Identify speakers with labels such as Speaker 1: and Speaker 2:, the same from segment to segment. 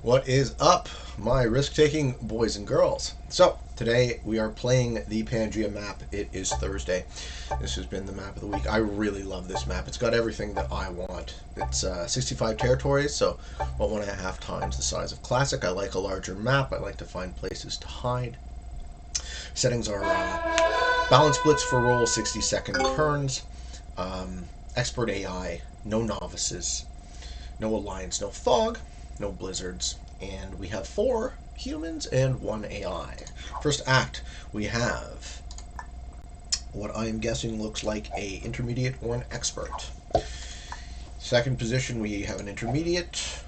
Speaker 1: What is up, my risk-taking boys and girls? So, today we are playing the Pangea map. It is Thursday. This has been the map of the week. I really love this map. It's got everything that I want. It's 65 territories, so about 1.5 times the size of Classic. I like a larger map. I like to find places to hide. Settings are balance blitz for roll, 60-second turns, expert AI, no novices, no alliance, no fog, no blizzards, and we have 4 humans and 1 AI. First act, we have what I am guessing looks like a intermediate or an expert. Second position, we have an intermediate.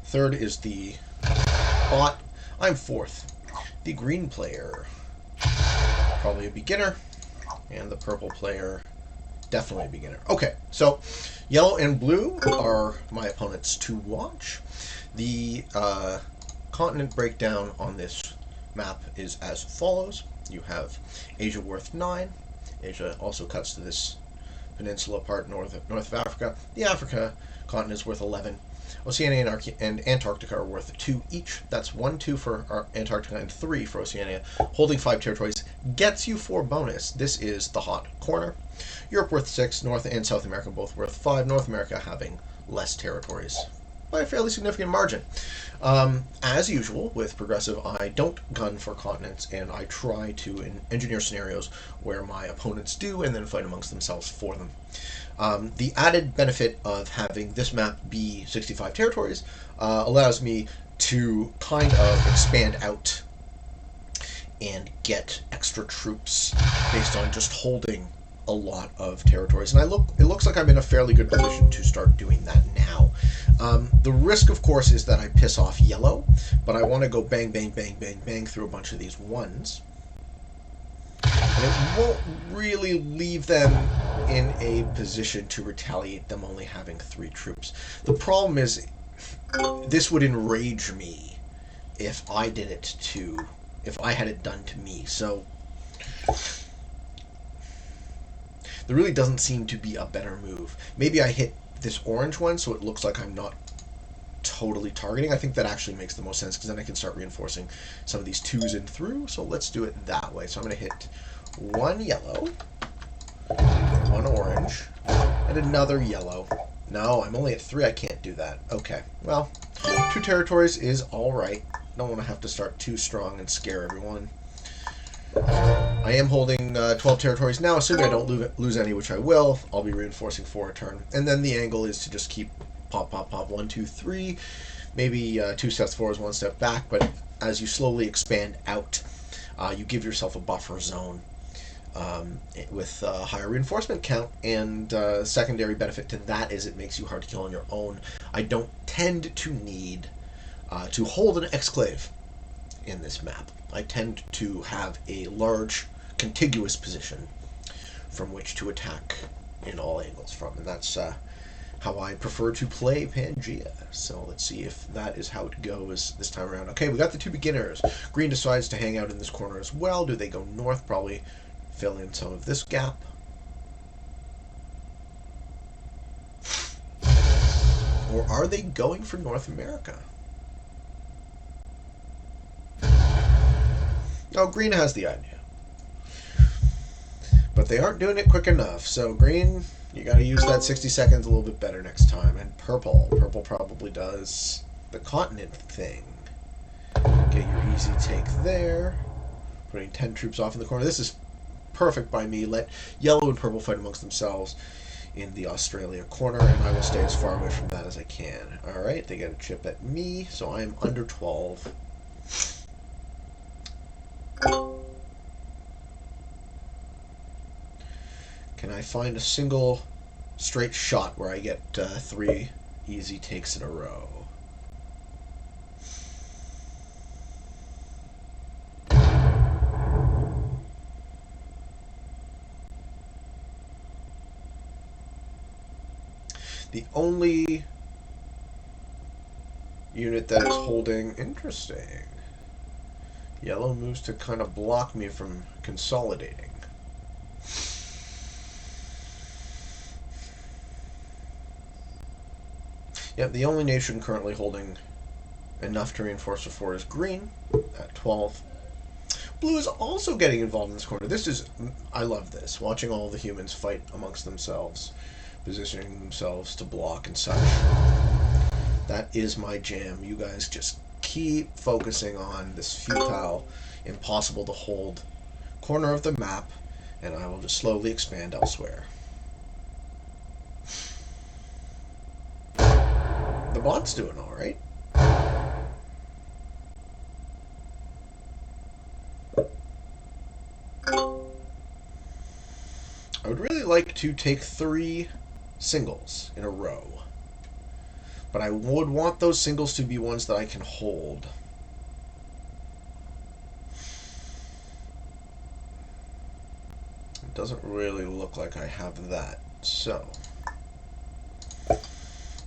Speaker 1: Third is the bot. I'm fourth. The green player, probably a beginner, and the purple player, definitely a beginner. Okay, so yellow and blue are my opponents to watch. The continent breakdown on this map is as follows. You have Asia worth 9. Asia also cuts to this peninsula part north of Africa. The Africa continent is worth 11. Oceania and Antarctica are worth 2 each. That's 1, 2 for Antarctica and 3 for Oceania. Holding 5 territories gets you 4 bonus. This is the hot corner. Europe worth 6, North and South America both worth 5. North America having less territories by a fairly significant margin. As usual with Progressive, I don't gun for continents, and I try to engineer scenarios where my opponents do, and then fight amongst themselves for them. The added benefit of having this map be 65 territories allows me to kind of expand out and get extra troops based on just holding a lot of territories. And it looks like I'm in a fairly good position to start doing that now. The risk, of course, is that I piss off yellow, but I want to go bang, bang, bang, bang, bang through a bunch of these ones. And it won't really leave them in a position to retaliate, them only having 3 troops. The problem is, this would enrage me if I did it if I had it done to me. So there really doesn't seem to be a better move. Maybe I hit this orange one so it looks like I'm not totally targeting. I think that actually makes the most sense, because then I can start reinforcing some of these 2s in through. So let's do it that way. So I'm going to hit 1 yellow, 1 orange, and another yellow. No, I'm only at 3. I can't do that. Okay, well, 2 territories is alright. Don't want to have to start too strong and scare everyone. I am holding 12 territories now, assuming I don't lose any, which I will. I'll be reinforcing 4 a turn. And then the angle is to just keep pop, pop, pop, 1, 2, 3. Maybe 2 steps forward, 1 step back, but as you slowly expand out, you give yourself a buffer zone with a higher reinforcement count, and secondary benefit to that is it makes you hard to kill on your own. I don't tend to need to hold an exclave in this map. I tend to have a large contiguous position from which to attack in all angles from, and that's how I prefer to play Pangea. So let's see if that is how it goes this time around. Okay, we got the 2 beginners. Green decides to hang out in this corner as well. Do they go north? Probably fill in some of this gap. Or are they going for North America? Oh, green has the idea. But they aren't doing it quick enough. So green, you got to use that 60 seconds a little bit better next time. And purple probably does the continent thing. Get your easy take there. Putting 10 troops off in the corner. This is perfect by me. Let yellow and purple fight amongst themselves in the Australia corner, and I will stay as far away from that as I can. Alright, they get a chip at me, so I am under 12. Can I find a single straight shot where I get 3 easy takes in a row? The only unit that is holding... Interesting. Yellow moves to kind of block me from consolidating. Yep, the only nation currently holding enough to reinforce the 4 is green at 12. Blue is also getting involved in this corner. This is, I love this, watching all the humans fight amongst themselves, positioning themselves to block and such. That is my jam. You guys just keep focusing on this futile, impossible to hold corner of the map, and I will just slowly expand elsewhere. The bot's doing all right. I would really like to take 3 singles in a row, but I would want those singles to be ones that I can hold. It doesn't really look like I have that, so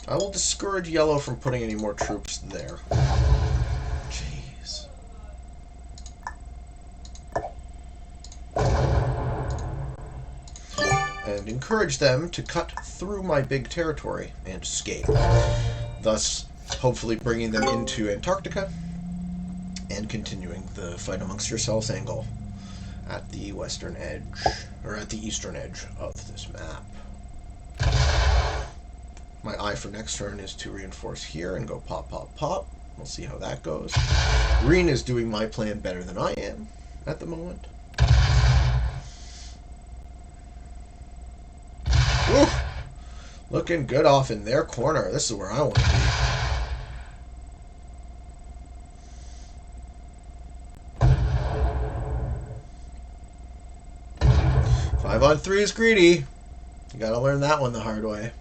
Speaker 1: I will discourage yellow from putting any more troops there. Jeez. And encourage them to cut through my big territory and escape, thus hopefully bringing them into Antarctica and continuing the fight amongst yourselves angle at the western edge, or at the eastern edge of this map. My eye for next turn is to reinforce here and go pop, pop, pop. We'll see how that goes. Green is doing my plan better than I am at the moment. Woo! Looking good off in their corner. This is where I want to be. 5 on 3 is greedy. You gotta learn that one the hard way.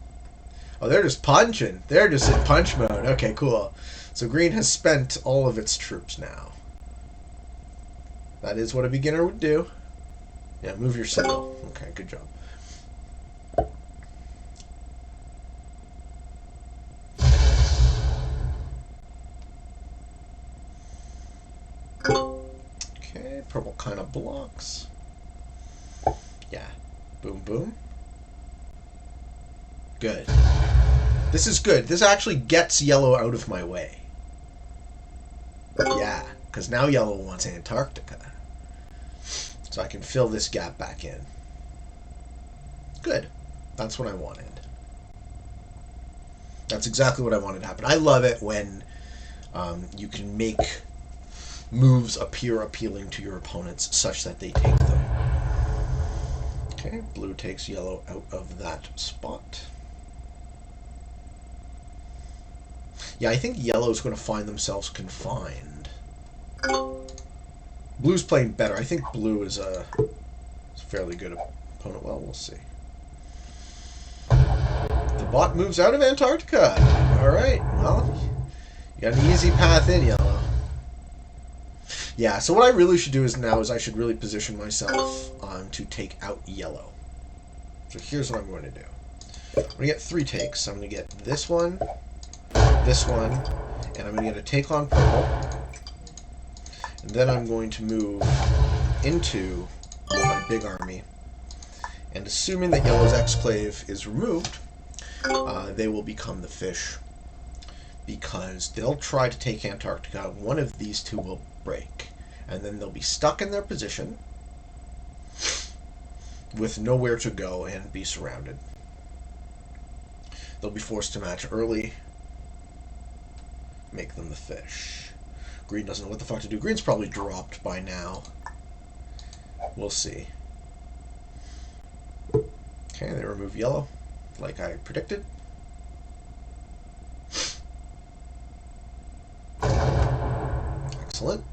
Speaker 1: Oh, they're just punching. They're just in punch mode. Okay, cool. So green has spent all of its troops now. That is what a beginner would do. Yeah, move your signal. Okay, good job. Okay, purple kind of blocks. Yeah. Boom, boom. Good. This is good. This actually gets yellow out of my way. Yeah, because now yellow wants Antarctica. So I can fill this gap back in. Good. That's what I wanted. That's exactly what I wanted to happen. I love it when you can make moves appear appealing to your opponents such that they take them. Okay, blue takes yellow out of that spot. Yeah, I think yellow's going to find themselves confined. Blue's playing better. I think blue is a fairly good opponent. Well, we'll see. The bot moves out of Antarctica. Alright, well, you got an easy path in, yellow. Yeah, so what I really should do is I should really position myself to take out yellow. So here's what I'm going to do. I'm going to get 3 takes. I'm going to get this one, and I'm going to get a take on purple. And then I'm going to move into my big army. And assuming that yellow's exclave is removed, they will become the fish. Because they'll try to take Antarctica. One of these two will break. And then they'll be stuck in their position with nowhere to go and be surrounded. They'll be forced to match early. Make them the fish. Green doesn't know what the fuck to do. Green's probably dropped by now. We'll see. Okay, they remove yellow, like I predicted. Excellent.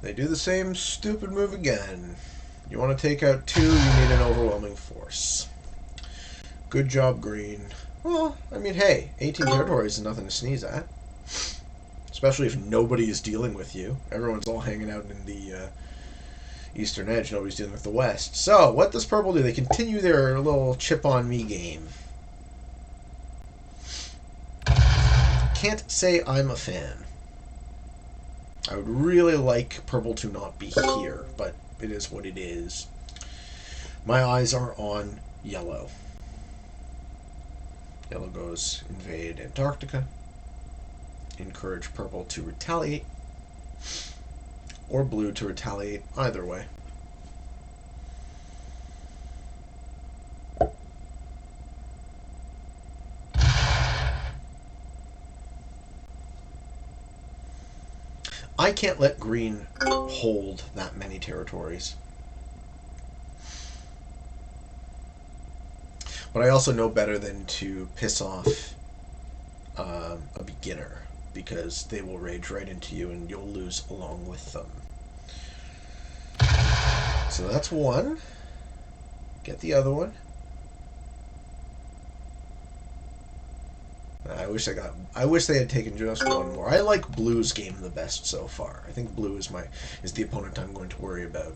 Speaker 1: They do the same stupid move again. You want to take out 2, you need an overwhelming force. Good job, green. Well, I mean, hey, 18 territories is nothing to sneeze at. Especially if nobody is dealing with you. Everyone's all hanging out in the eastern edge. Nobody's dealing with the west. So, what does purple do? They continue their little chip-on-me game. Can't say I'm a fan. I would really like purple to not be here, but it is what it is. My eyes are on yellow. Yellow goes invade Antarctica. Encourage purple to retaliate. Or blue to retaliate, either way. I can't let green hold that many territories. But I also know better than to piss off a beginner, because they will rage right into you and you'll lose along with them. So that's one. Get the other one. I wish they had taken just one more. I like blue's game the best so far. I think blue is the opponent I'm going to worry about.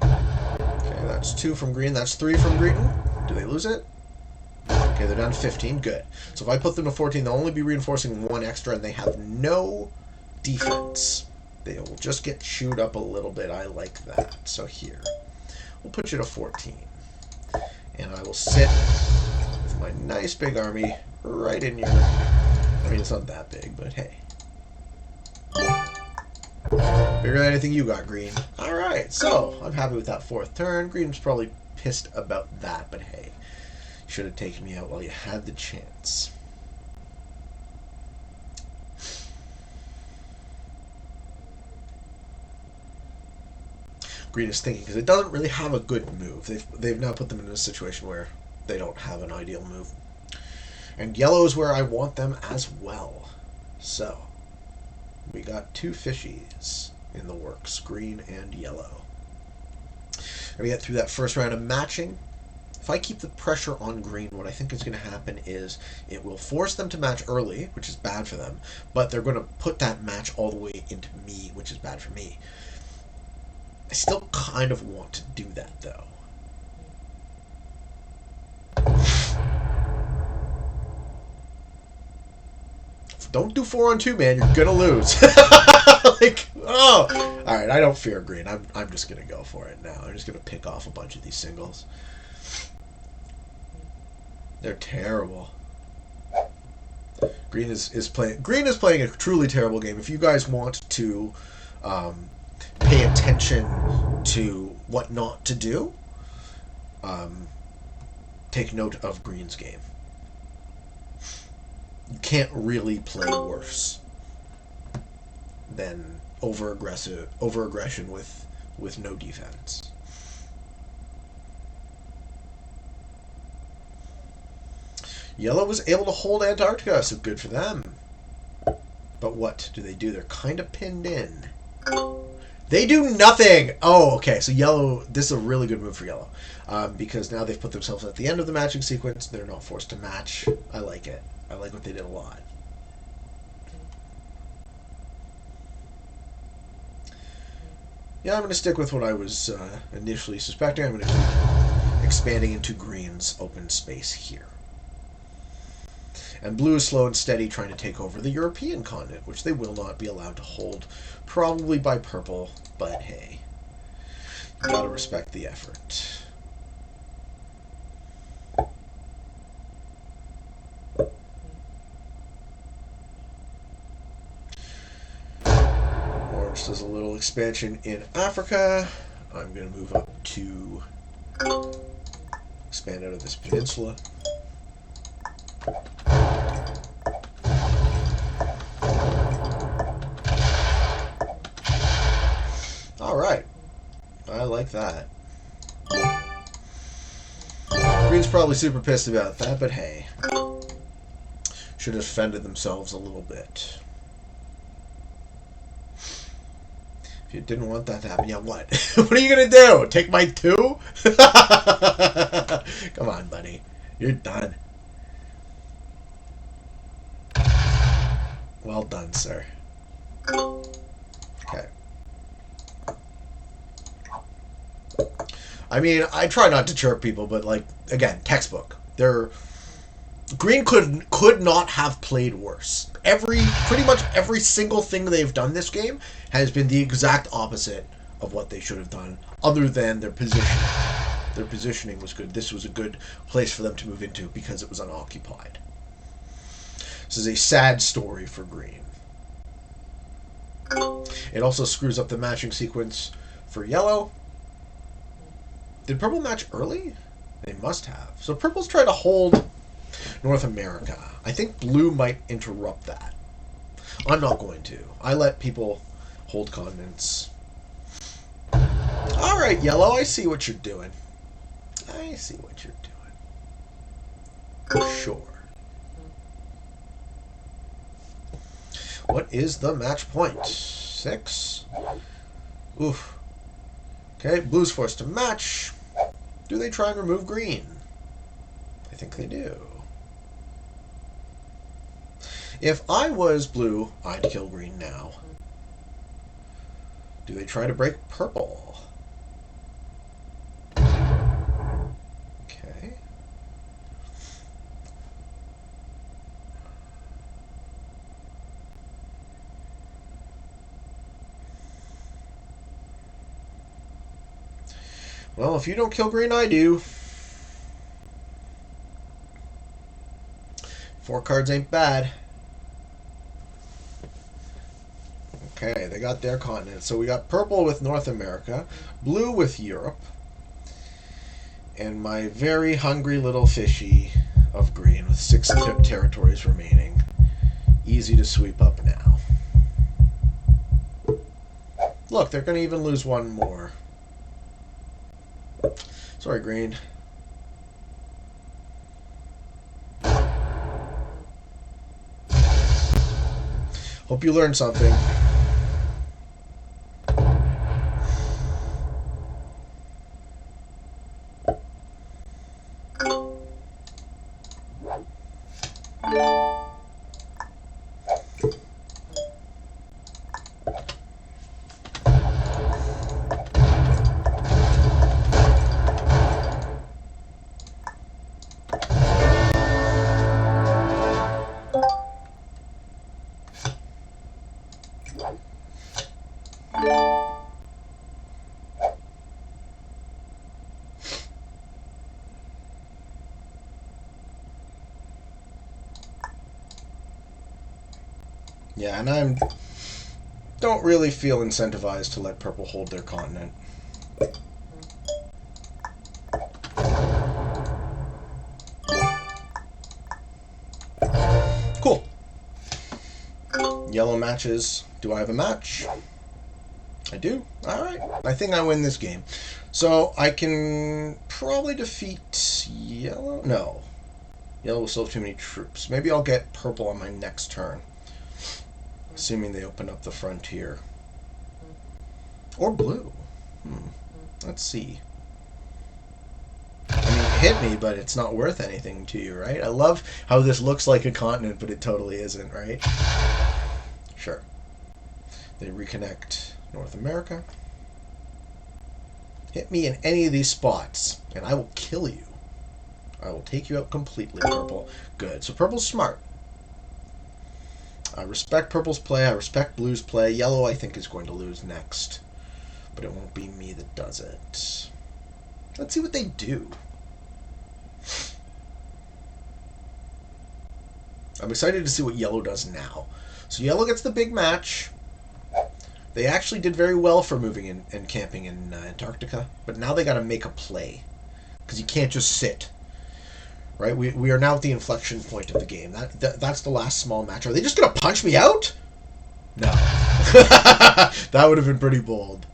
Speaker 1: Okay, that's 2 from green. That's 3 from green. Do they lose it? Okay, they're down to 15. Good. So if I put them to 14, they'll only be reinforcing 1 extra, and they have no defense. They will just get chewed up a little bit. I like that. So here, we'll put you to 14. And I will sit with my nice big army right in your... I mean, it's not that big, but hey. Bigger than anything you got, green. Alright, so I'm happy with that 4th turn. Green's probably pissed about that, but hey. You should have taken me out while you had the chance. Green is thinking, because it doesn't really have a good move. They've now put them in a situation where they don't have an ideal move. And yellow is where I want them as well. So, we got 2 fishies in the works, green and yellow. Gonna get through that first round of matching. If I keep the pressure on green, what I think is going to happen is it will force them to match early, which is bad for them, but they're going to put that match all the way into me, which is bad for me. I still kind of want to do that, though. Don't do 4-on-2, man. You're gonna lose. Like, oh, all right. I don't fear green. I'm just gonna go for it now. I'm just gonna pick off a bunch of these singles. They're terrible. Green is playing a truly terrible game. If you guys want to pay attention to what not to do, take note of green's game. You can't really play worse than over-aggression with no defense. Yellow was able to hold Antarctica, so good for them. But what do they do? They're kind of pinned in. They do nothing! Oh, okay, so yellow, this is a really good move for yellow. Because now they've put themselves at the end of the matching sequence. They're not forced to match. I like it. I like what they did a lot. Yeah, I'm going to stick with what I was initially suspecting. I'm going to keep expanding into green's open space here. And blue is slow and steady, trying to take over the European continent, which they will not be allowed to hold, probably by purple, but hey. You gotta respect the effort. Orange does a little expansion in Africa. I'm gonna move up to expand out of this peninsula. Alright. I like that. Green's probably super pissed about that, but hey. Should have defended themselves a little bit. If you didn't want that to happen, yeah, what? What are you gonna do? Take my 2? Come on, buddy. You're done. Well done, sir. Okay. I mean, I try not to chirp people, but, like, again, textbook. They're Green could not have played worse. Pretty much every single thing they've done this game has been the exact opposite of what they should have done, other than their positioning. Their positioning was good. This was a good place for them to move into because it was unoccupied. This is a sad story for Green. It also screws up the matching sequence for Yellow. Did Purple match early? They must have. So Purple's trying to hold North America. I think Blue might interrupt that. I'm not going to. I let people hold continents. Alright, Yellow, I see what you're doing. I see what you're doing. Sure. What is the match point? 6? Oof. Okay, Blue's forced to match. Do they try and remove Green? I think they do. If I was Blue, I'd kill Green now. Do they try to break Purple? Okay. Well, if you don't kill Green, I do. 4 cards ain't bad. Okay, they got their continent. So we got Purple with North America, Blue with Europe, and my very hungry little fishy of Green with 6 territories remaining. Easy to sweep up now. Look, they're going to even lose one more. Sorry, Green. Hope you learned something. Yeah, and I don't really feel incentivized to let Purple hold their continent. Cool. Yellow matches. Do I have a match? I do? Alright. I think I win this game. So I can probably defeat Yellow? No. Yellow will still have too many troops. Maybe I'll get Purple on my next turn. Assuming they open up the frontier. Or Blue. Let's see. I mean, hit me, but it's not worth anything to you, right? I love how this looks like a continent, but it totally isn't, right? Sure. They reconnect North America. Hit me in any of these spots, and I will kill you. I will take you out completely, Purple. Good. So Purple's smart. I respect Purple's play. I respect Blue's play. Yellow, I think, is going to lose next. But it won't be me that does it. Let's see what they do. I'm excited to see what Yellow does now. So Yellow gets the big match. They actually did very well for moving in and camping in Antarctica. But now they got to make a play. Because you can't just sit. Right? We are now at the inflection point of the game. That's the last small match. Are they just going to punch me out? No. That would have been pretty bold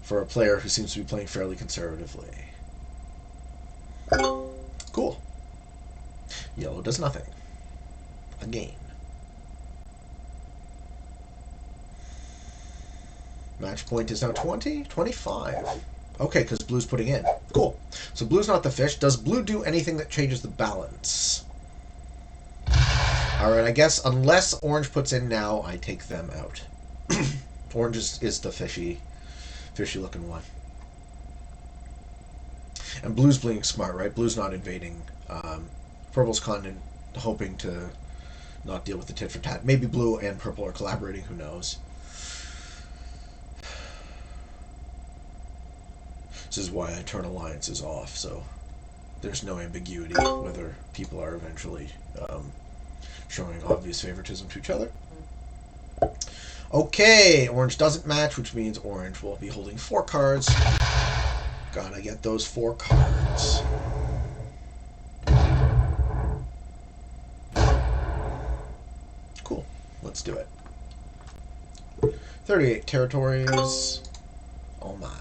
Speaker 1: for a player who seems to be playing fairly conservatively. Cool. Yellow does nothing. Again. Match point is now 20? 25. Okay, because Blue's putting in. Cool. So Blue's not the fish. Does Blue do anything that changes the balance? Alright, I guess unless Orange puts in now, I take them out. Orange is the fishy looking one. And Blue's being smart, right? Blue's not invading Purple's continent hoping to not deal with the tit for tat. Maybe blue and purple are collaborating, who knows. This is why I turn alliances off, so there's no ambiguity whether people are eventually showing obvious favoritism to each other. Okay, orange doesn't match, which means orange will be holding 4 cards. Gotta get those 4 cards. Cool, let's do it. 38 territories, all mine.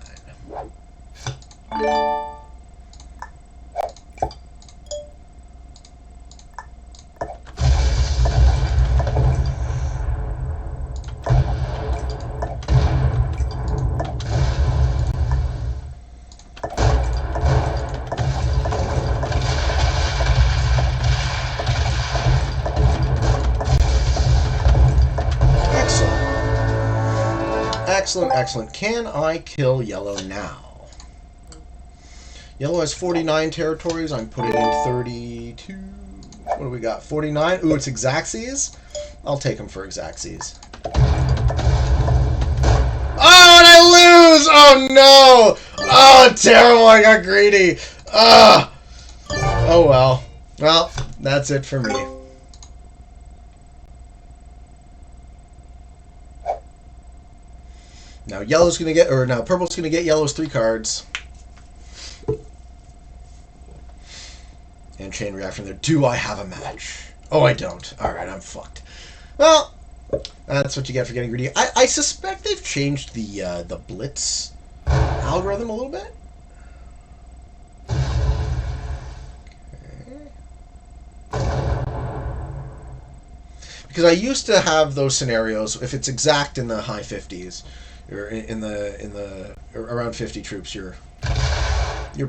Speaker 1: Excellent, excellent. Can I kill yellow now? Yellow has 49 territories. I'm putting in 32. What do we got? 49? Ooh, it's Exacxies? I'll take them for Exacxies. Oh, and I lose! Oh, no! Oh, terrible. I got greedy. Oh well. Well, that's it for me. Now yellow's gonna get, or now purple's gonna get yellow's 3 cards. And chain reaction there. Do I have a match? Oh, I don't. Alright, I'm fucked. Well, that's what you get for getting greedy. I suspect they've changed the blitz algorithm a little bit. Because I used to have those scenarios, if it's exact in the high 50s, or in the around 50 troops, you're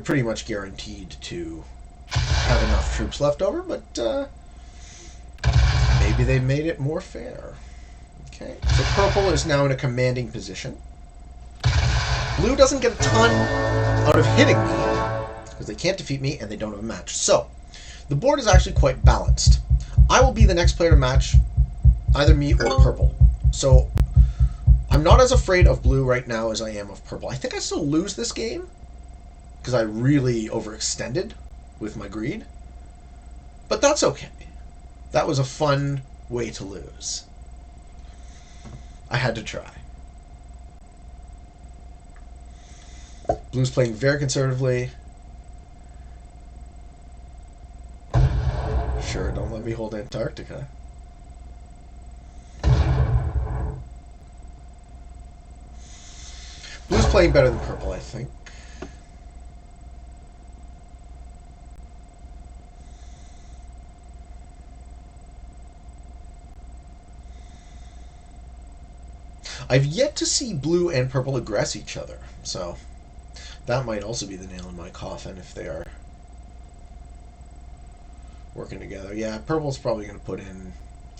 Speaker 1: pretty much guaranteed to have enough troops left over, but maybe they made it more fair. Okay, so purple is now in a commanding position. Blue doesn't get a ton out of hitting me, because they can't defeat me and they don't have a match. So, the board is actually quite balanced. I will be the next player to match either me or purple. So, I'm not as afraid of blue right now as I am of purple. I think I still lose this game, because I really overextended with my greed. But that's okay. That was a fun way to lose. I had to try. Blue's playing very conservatively. Sure, don't let me hold Antarctica. Blue's playing better than purple, I think. I've yet to see blue and purple aggress each other, so that might also be the nail in my coffin if they are working together. Yeah, purple's probably going to put in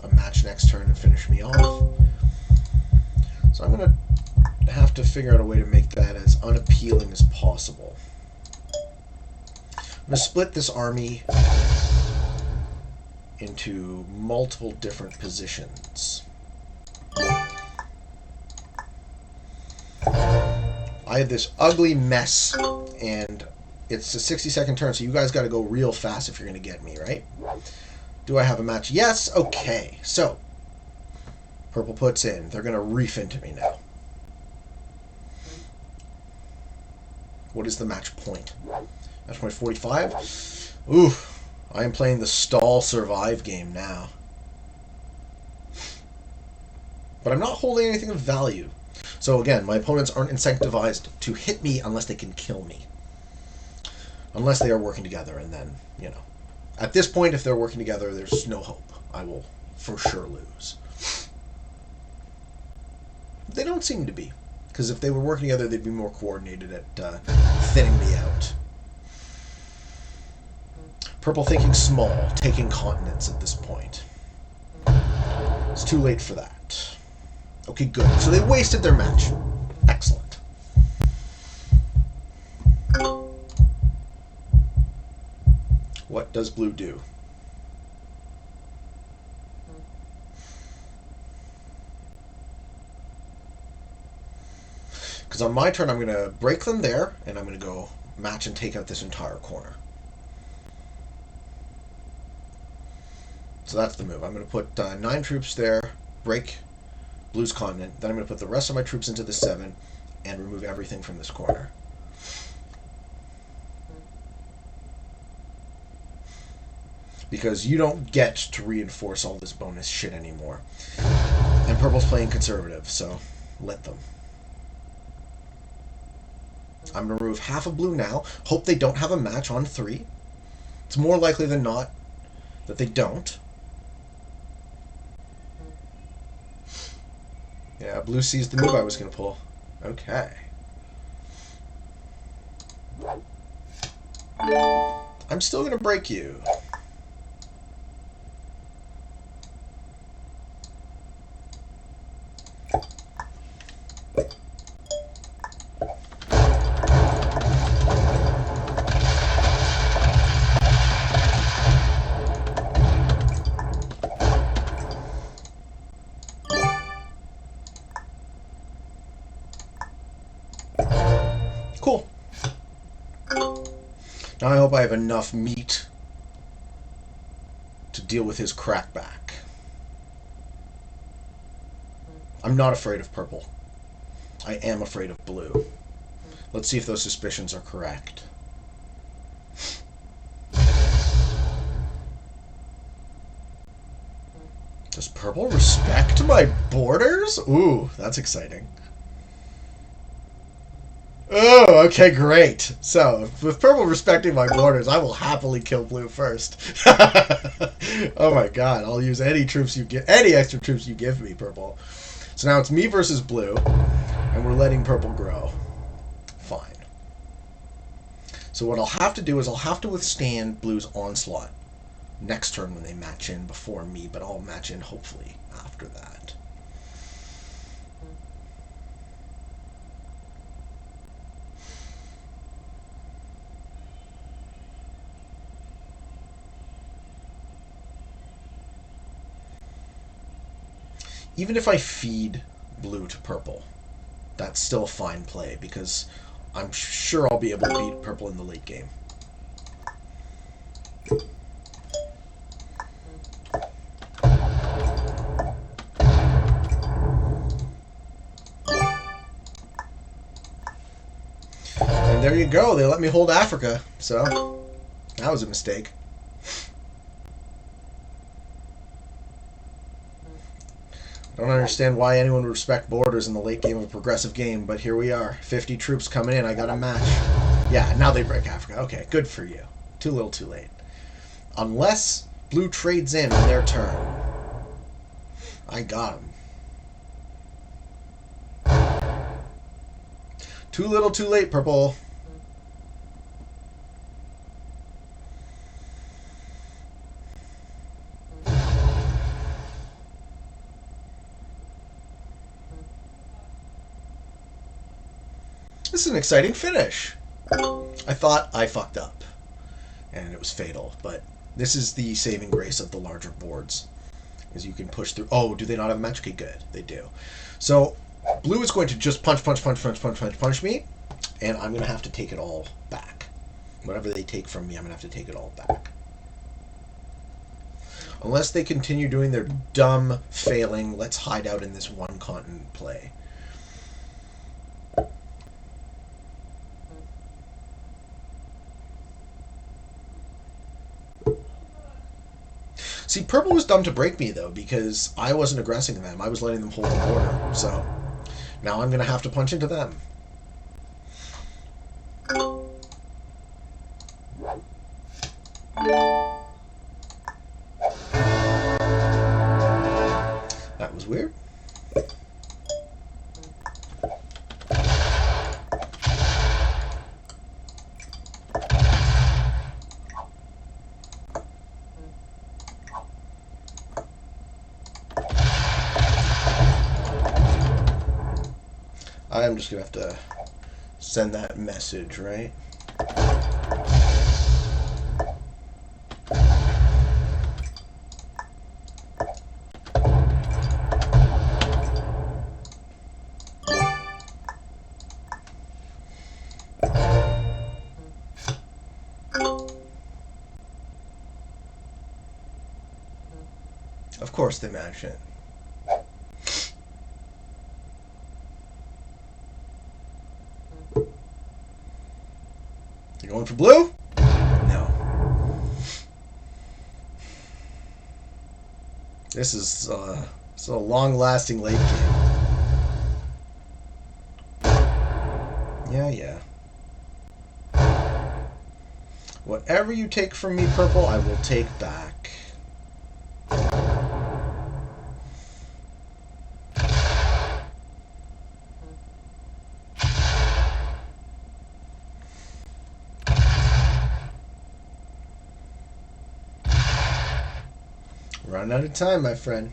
Speaker 1: a match next turn and finish me off. So I'm going to have to figure out a way to make that as unappealing as possible. I'm going to split this army into multiple different positions. I have this ugly mess, and it's a 60-second turn, so you guys got to go real fast if you're going to get me, right? Do I have a match? Yes. Okay. So, purple puts in. They're going to reef into me now. What is the match point? Match point 45? Ooh, I am playing the stall survive game now. But I'm not holding anything of value. So again, my opponents aren't incentivized to hit me unless they can kill me. Unless they are working together, and then, you know. At this point, if they're working together, there's no hope. I will for sure lose. They don't seem to be. Because if they were working together, they'd be more coordinated at thinning me out. Purple thinking small, taking continents at this point. It's too late for that. Okay, good. So they wasted their match. Excellent. What does blue do? Because on my turn, I'm going to break them there, and I'm going to go match and take out this entire corner. So that's the move. I'm going to put 9 troops there, break Blue's continent. Then I'm going to put the rest of my troops into the 7 and remove everything from this corner. Because you don't get to reinforce all this bonus shit anymore. And Purple's playing conservative, so let them. I'm going to remove half of Blue now. Hope they don't have a match on 3. It's more likely than not that they don't. Yeah, Blue sees the move I was going to pull. Okay. I'm still going to break you. Cool. Now I hope I have enough meat to deal with his crackback. I'm not afraid of Purple. I am afraid of Blue. Let's see if those suspicions are correct. Does Purple respect my borders? Ooh, that's exciting. Oh, okay, great. So, with Purple respecting my borders, I will happily kill Blue first. Oh my god, I'll use any troops you get, any extra troops you give me, Purple. So now it's me versus Blue, and we're letting Purple grow. Fine. So what I'll have to do is I'll have to withstand Blue's onslaught next turn when they match in before me, but I'll match in hopefully after that. Even if I feed Blue to Purple, that's still a fine play because I'm sure I'll be able to beat Purple in the late game. And there you go. They let me hold Africa, so that was a mistake. I don't understand why anyone would respect borders in the late game of a progressive game, but here we are. 50 troops coming in. I got a match. Yeah, now they break Africa. Okay, good for you. Too little, too late. Unless Blue trades in on their turn. I got him. Too little, too late, Purple. This is an exciting finish. I thought I fucked up, and it was fatal, but this is the saving grace of the larger boards, is you can push through. Oh, do they not have a match? Okay, good. They do. So, Blue is going to just punch me, and I'm going to have to take it all back. Whatever they take from me, I'm going to have to take it all back. Unless they continue doing their dumb, failing, let's hide out in this one continent play. See, Purple was dumb to break me, though, because I wasn't aggressing them. I was letting them hold the border. So, now I'm going to have to punch into them. That was weird. I'm just going to have to send that message, right? course they match it. You going for blue? No. This is a long-lasting late game. Yeah. Whatever you take from me, purple, I will take back. Running out of time, my friend.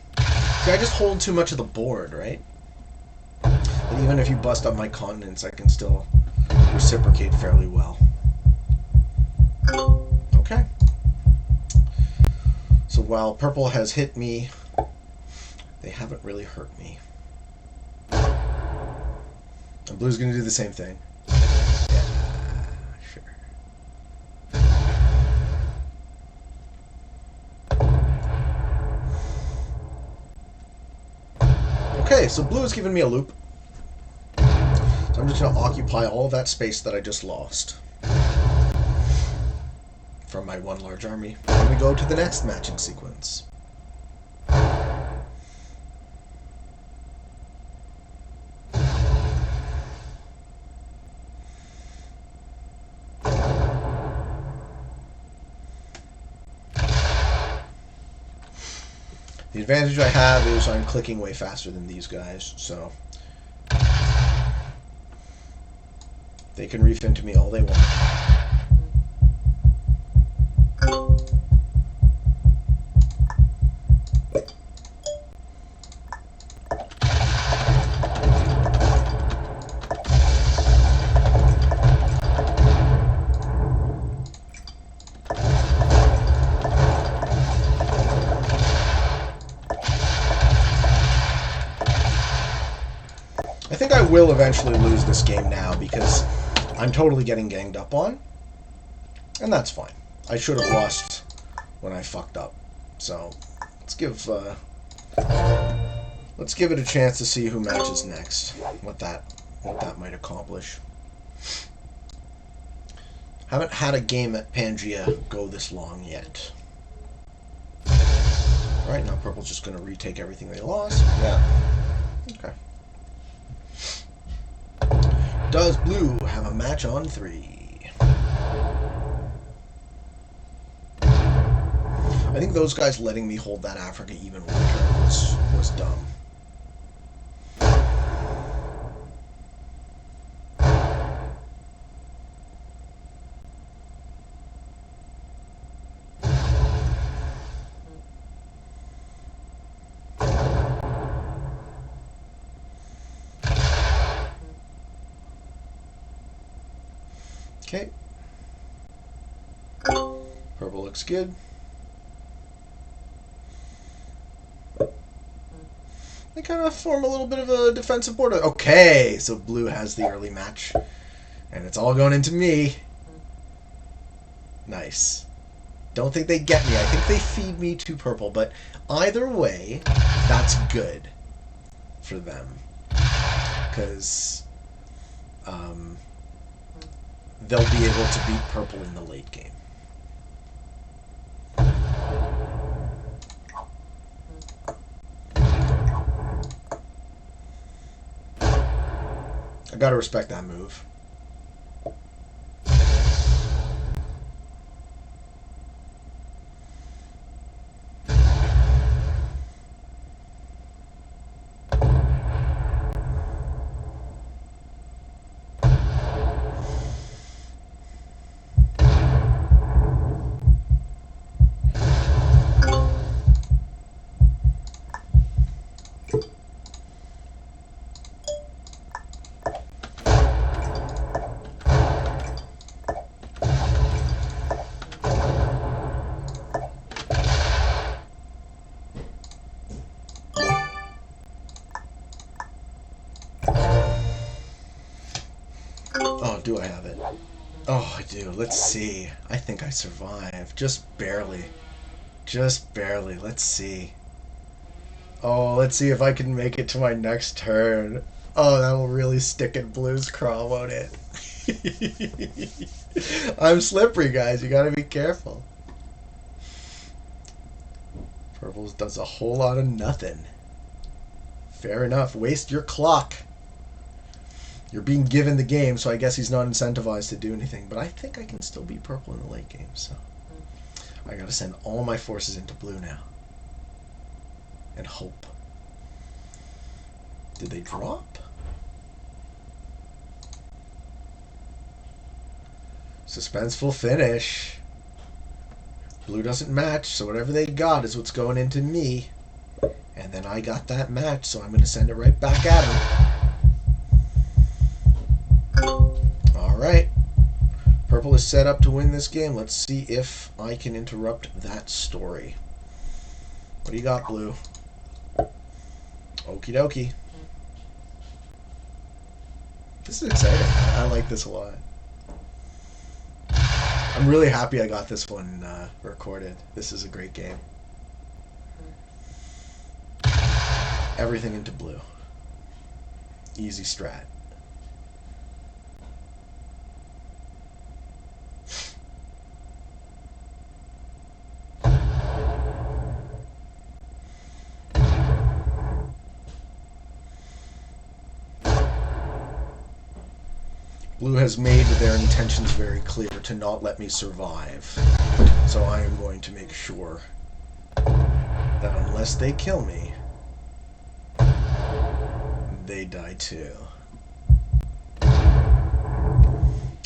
Speaker 1: See, I just hold too much of the board, right? And even if you bust up my continents, I can still reciprocate fairly well. Okay. So while purple has hit me, they haven't really hurt me. And blue's going to do the same thing. Yeah, sure. Okay, so blue has given me a loop. So I'm just going to occupy all of that space that I just lost from my one large army. And we go to the next matching sequence. The advantage I have is I'm clicking way faster than these guys, so they can reef into me all they want. I think I will eventually lose this game now because I'm totally getting ganged up on, and that's fine. I should have lost when I fucked up. So let's give it a chance to see who matches next. What that might accomplish. Haven't had a game at Pangea go this long yet. All right, now purple's just going to retake everything they lost. Yeah. Okay. Does blue have a match on 3? I think those guys letting me hold that Africa even one turn was dumb. Okay. Purple looks good. They kind of form a little bit of a defensive border. Okay, so blue has the early match. And it's all going into me. Nice. Don't think they get me. I think they feed me to purple. But either way, that's good for them. Because they'll be able to beat purple in the late game. I gotta respect that move. Oh, do I have it? Oh, I do. Let's see. I think I survived. Just barely. Just barely. Let's see. Oh, let's see if I can make it to my next turn. Oh, that will really stick in Blue's craw, won't it? I'm slippery, guys. You gotta be careful. Purple's does a whole lot of nothing. Fair enough. Waste your clock. You're being given the game, so I guess he's not incentivized to do anything. But I think I can still beat Purple in the late game, so I gotta send all my forces into Blue now. And hope. Did they drop? Suspenseful finish. Blue doesn't match, so whatever they got is what's going into me. And then I got that match, so I'm going to send it right back at him. Alright. Purple is set up to win this game. Let's see if I can interrupt that story. What do you got, Blue? Okie dokie. This is exciting. I like this a lot. I'm really happy I got this one recorded. This is a great game. Everything into Blue. Easy strat. Blue has made their intentions very clear to not let me survive. So I am going to make sure that unless they kill me, they die too.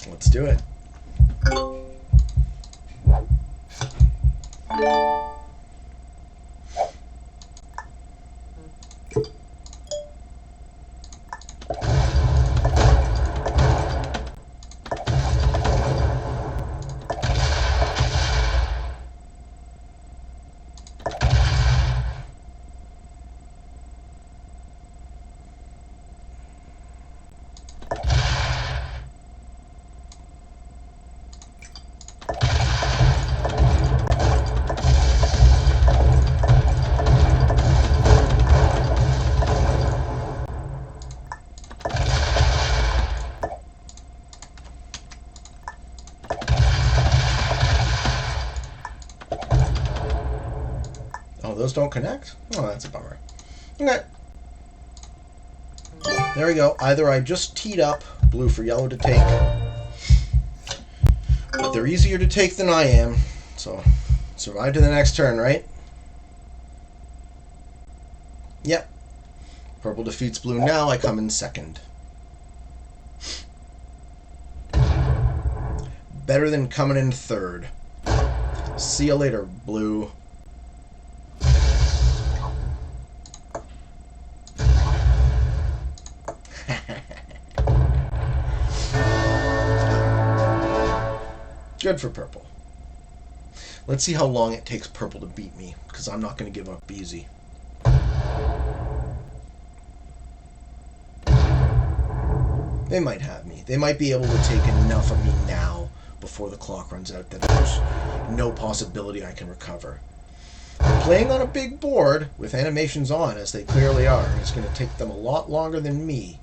Speaker 1: Let's do it. Oh, those don't connect? Oh, that's a bummer. Okay. There we go. Either I just teed up Blue for yellow to take, but they're easier to take than I am, so survive to the next turn, right? Yep. Purple defeats Blue now. I come in second. Better than coming in third. See you later, Blue. Good for Purple. Let's see how long it takes Purple to beat me, because I'm not going to give up easy. They might have me. They might be able to take enough of me now before the clock runs out that there's no possibility I can recover. Playing on a big board with animations on, as they clearly are, is going to take them a lot longer than me.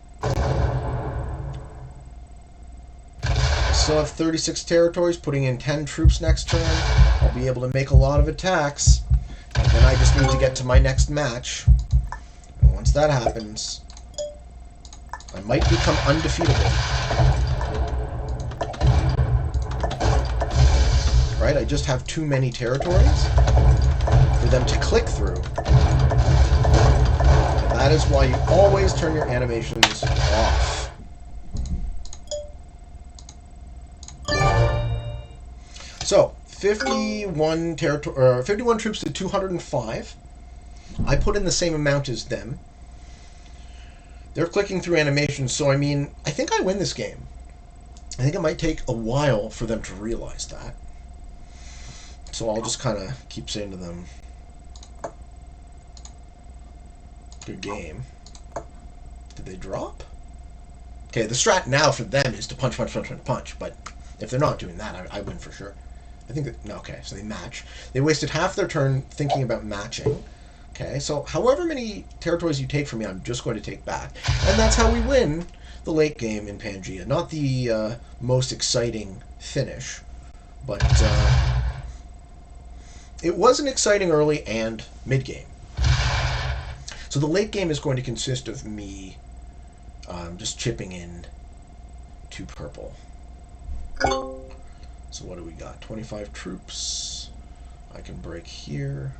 Speaker 1: Still have 36 territories, putting in 10 troops next turn. I'll be able to make a lot of attacks. And then I just need to get to my next match. And once that happens, I might become undefeatable. Right? I just have too many territories for them to click through. And that is why you always turn your animations off. So, 51 troops to 205. I put in the same amount as them. They're clicking through animations, so I mean, I think I win this game. I think it might take a while for them to realize that. So I'll just kind of keep saying to them, good game. Did they drop? Okay, the strat now for them is to punch, punch, punch, punch, punch, but if they're not doing that, I win for sure. I think that, no, okay, so they match. They wasted half their turn thinking about matching, Okay, so however many territories you take from me, I'm just going to take back. And that's how we win the late game in Pangea. Not the most exciting finish, but it was an exciting early and mid-game. So the late game is going to consist of me just chipping in 2 purple. So what do we got? 25 troops. I can break here.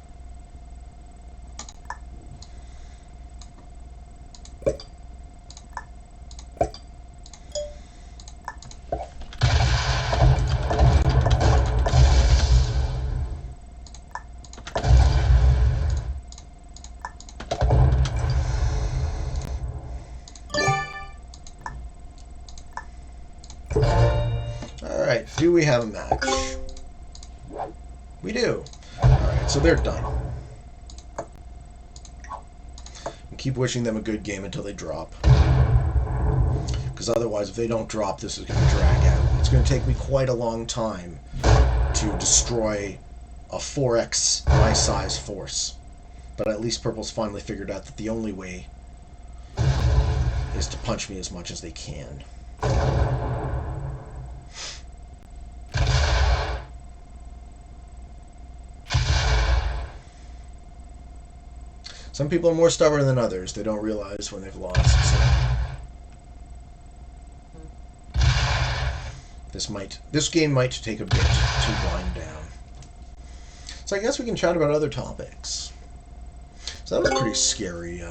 Speaker 1: Alright, do we have a match? We do. Alright, so they're done. And keep wishing them a good game until they drop. Because otherwise, if they don't drop, this is going to drag out. It's going to take me quite a long time to destroy a 4x my size force. But at least Purple's finally figured out that the only way is to punch me as much as they can. Some people are more stubborn than others. They don't realize when they've lost. So this game might take a bit to wind down. So I guess we can chat about other topics. So that was a pretty scary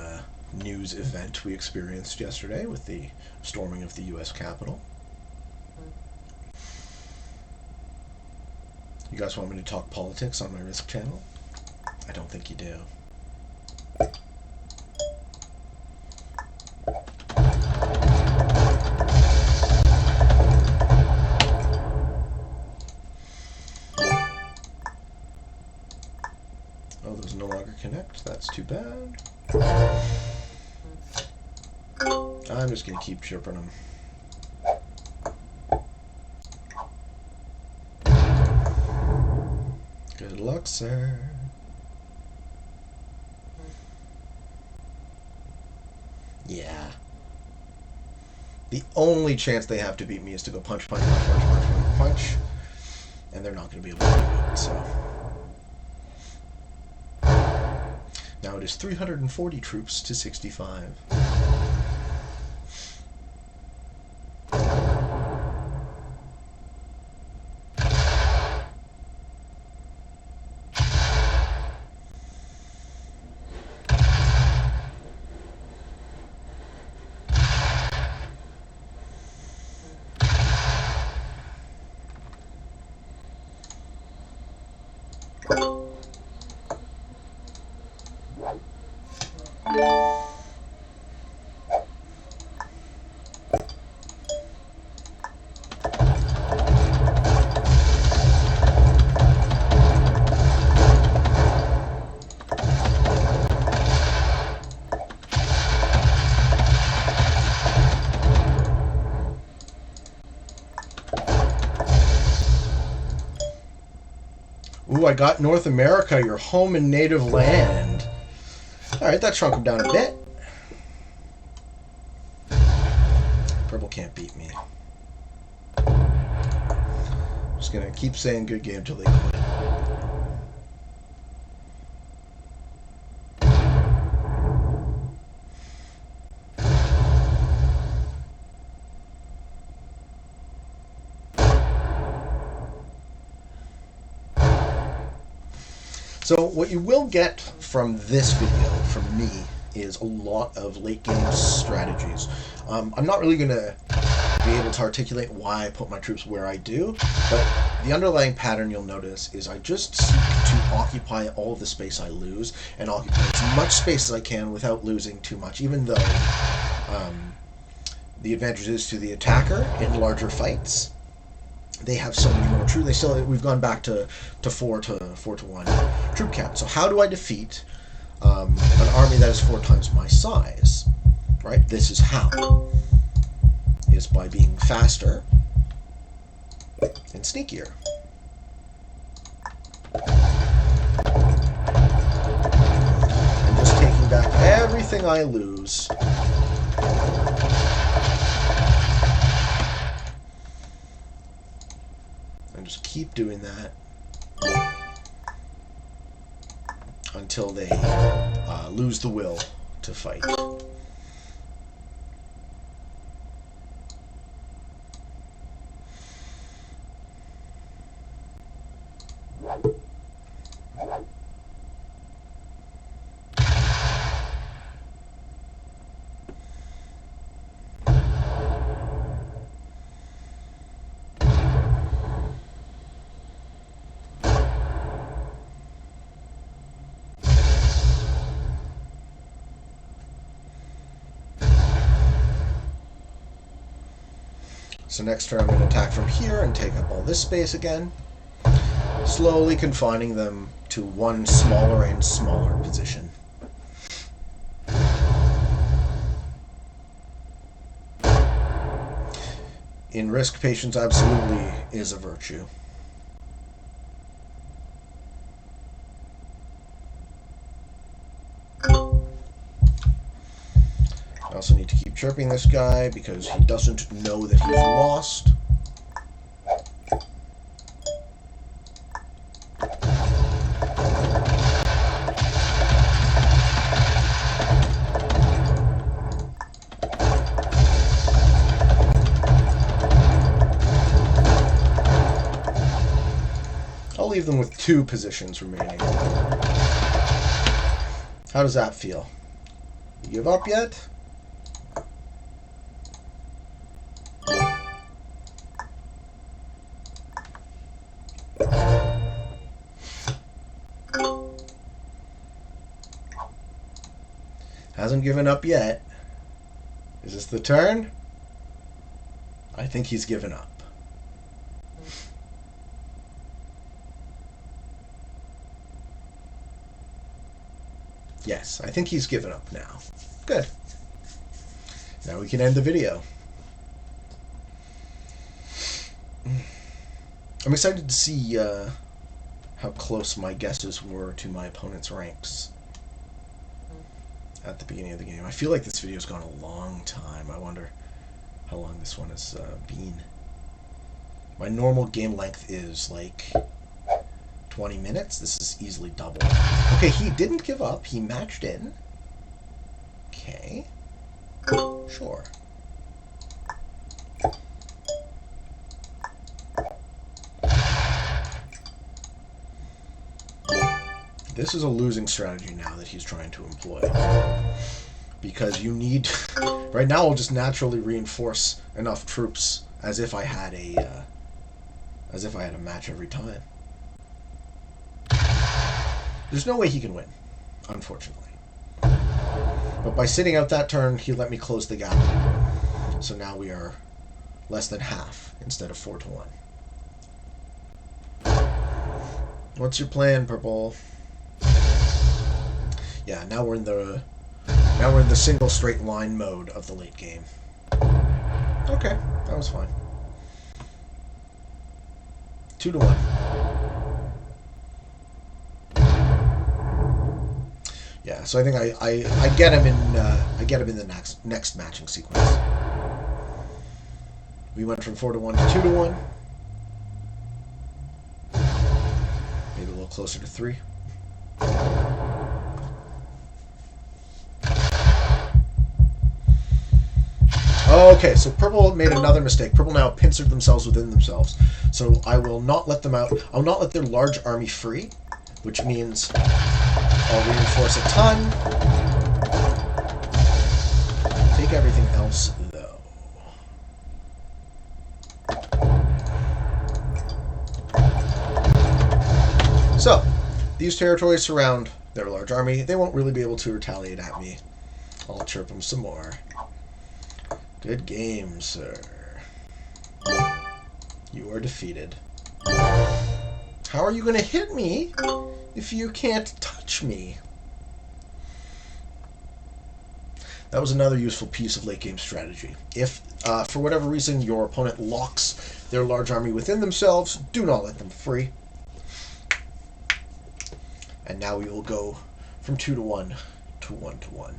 Speaker 1: news event we experienced yesterday with the storming of the U.S. Capitol. You guys want me to talk politics on my Risk channel? I don't think you do. Oh, those no longer connect. That's too bad. I'm just going to keep chirping them. Good luck, sir. Yeah. The only chance they have to beat me is to go punch, punch, punch, punch, punch, punch, punch. And they're not going to be able to do it, so. Now it is 340 troops to 65. Ooh, I got North America, your home and native land. Alright, that shrunk him down a bit. Purple can't beat me. Just gonna keep saying good game till they quit. So what you will get from this video, from me, is a lot of late game strategies. I'm not really going to be able to articulate why I put my troops where I do, but the underlying pattern you'll notice is I just seek to occupy all of the space I lose, and occupy as much space as I can without losing too much, even though the advantage is to the attacker in larger fights. They have so many more troops. We've gone back to 4 to 1 troop count. So how do I defeat an army that is 4 times my size? Right? This is how. Is by being faster and sneakier. everything I lose. And just keep doing that until they lose the will to fight. So next turn I'm going to attack from here and take up all this space again, slowly confining them to one smaller and smaller position. In Risk, patience absolutely is a virtue. I also need to keep chirping this guy because he doesn't know that he's lost. I'll leave them with 2 positions remaining. How does that feel? You give up yet? Hasn't given up yet. Is this the turn? I think he's given up. Yes, I think he's given up now. Good. Now we can end the video. I'm excited to see how close my guesses were to my opponent's ranks at the beginning of the game. I feel like this video's gone a long time. I wonder how long this one has been. My normal game length is like 20 minutes. This is easily double. Okay, he didn't give up. He matched in. Okay. Sure. This is a losing strategy now that he's trying to employ. Because you need... Right now I'll just naturally reinforce enough troops as if I had a match every time. There's no way he can win, unfortunately. But by sitting out that turn, he let me close the gap. So now we are less than half instead of 4-1. What's your plan, Purple? Yeah, now we're in the single straight line mode of the late game. Okay, that was fine. 2-1. Yeah, so I think I get him in the next matching sequence. We went from 4-1 to 2-1. Maybe a little closer to 3. Okay, so Purple made another mistake. Purple now pincered themselves within themselves. So I will not let them out. I'll not let their large army free, which means I'll reinforce a ton. Take everything else, though. So, these territories surround their large army. They won't really be able to retaliate at me. I'll chirp them some more. Good game, sir. You are defeated. How are you going to hit me if you can't touch me? That was another useful piece of late game strategy. If, for whatever reason, your opponent locks their large army within themselves, do not let them free. And now we will go from 2-1 to 1-1.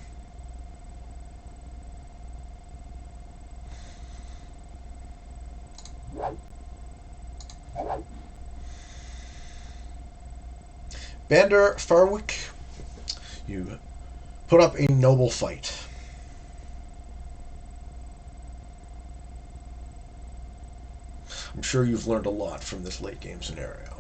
Speaker 1: Bander Farwick, you put up a noble fight. I'm sure you've learned a lot from this late game scenario.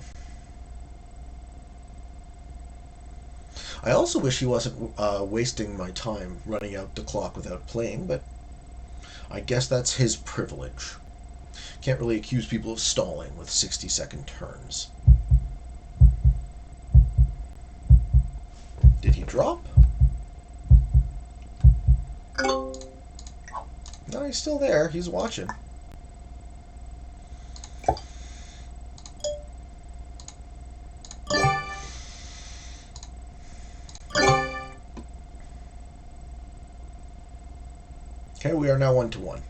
Speaker 1: I also wish he wasn't wasting my time running out the clock without playing, but I guess that's his privilege. Can't really accuse people of stalling with 60-second turns. Did he drop? No, he's still there. He's watching. Okay, we are now 1-1.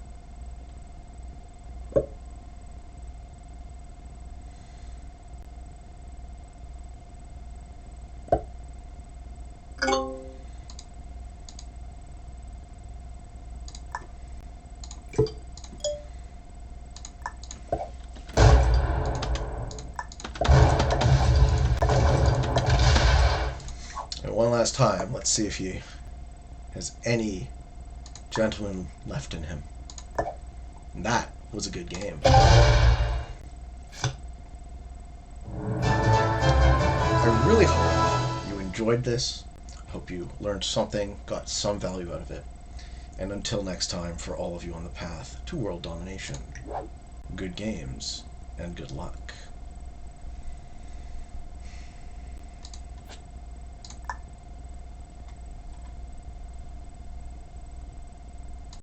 Speaker 1: And one last time, let's see if he has any gentleman left in him. And that was a good game. I really hope you enjoyed this. I hope you learned something, got some value out of it. And until next time, for all of you on the path to world domination, good games and good luck.